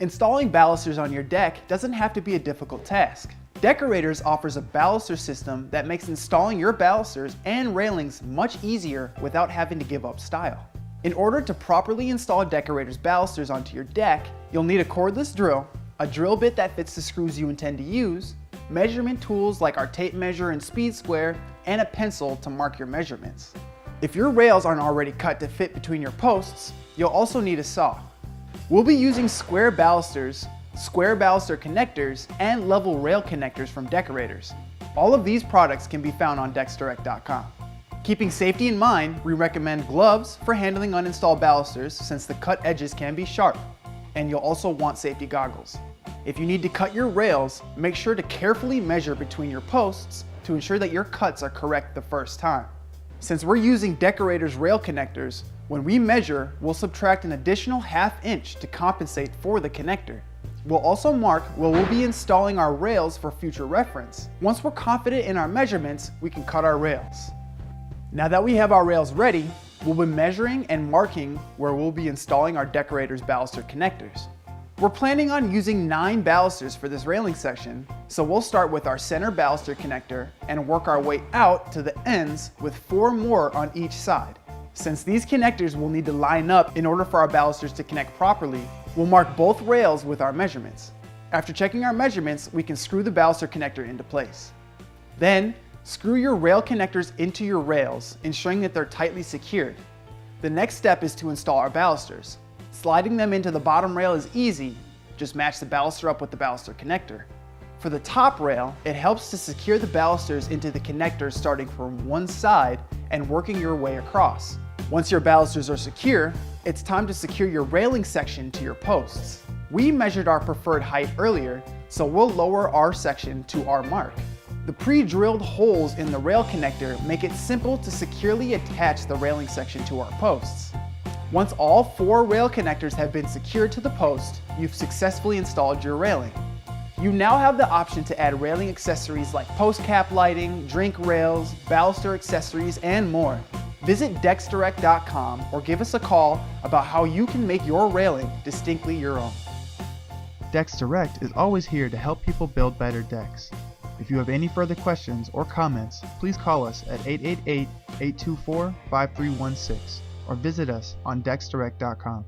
Installing balusters on your deck doesn't have to be a difficult task. Deckorators offers a baluster system that makes installing your balusters and railings much easier without having to give up style. In order to properly install Deckorators balusters onto your deck, you'll need a cordless drill, a drill bit that fits the screws you intend to use, measurement tools like our tape measure and speed square, and a pencil to mark your measurements. If your rails aren't already cut to fit between your posts, you'll also need a saw. We'll be using square balusters, square baluster connectors, and level rail connectors from Deckorators. All of these products can be found on DecksDirect.com. Keeping safety in mind, we recommend gloves for handling uninstalled balusters since the cut edges can be sharp, and you'll also want safety goggles. If you need to cut your rails, make sure to carefully measure between your posts to ensure that your cuts are correct the first time. Since we're using Deckorators rail connectors, when we measure, we'll subtract an additional ½ inch to compensate for the connector. We'll also mark where we'll be installing our rails for future reference. Once we're confident in our measurements, we can cut our rails. Now that we have our rails ready, we'll be measuring and marking where we'll be installing our Deckorators baluster connectors. We're planning on using 9 balusters for this railing section, so we'll start with our center baluster connector and work our way out to the ends with 4 more on each side. Since these connectors will need to line up in order for our balusters to connect properly, we'll mark both rails with our measurements. After checking our measurements, we can screw the baluster connector into place. Then, screw your rail connectors into your rails, ensuring that they're tightly secured. The next step is to install our balusters. Sliding them into the bottom rail is easy, just match the baluster up with the baluster connector. For the top rail, it helps to secure the balusters into the connectors starting from one side and working your way across. Once your balusters are secure, it's time to secure your railing section to your posts. We measured our preferred height earlier, so we'll lower our section to our mark. The pre-drilled holes in the rail connector make it simple to securely attach the railing section to our posts. Once all 4 rail connectors have been secured to the post, you've successfully installed your railing. You now have the option to add railing accessories like post cap lighting, drink rails, baluster accessories, and more. Visit DecksDirect.com or give us a call about how you can make your railing distinctly your own. Decks Direct is always here to help people build better decks. If you have any further questions or comments, please call us at 888-824-5316 or visit us on DecksDirect.com.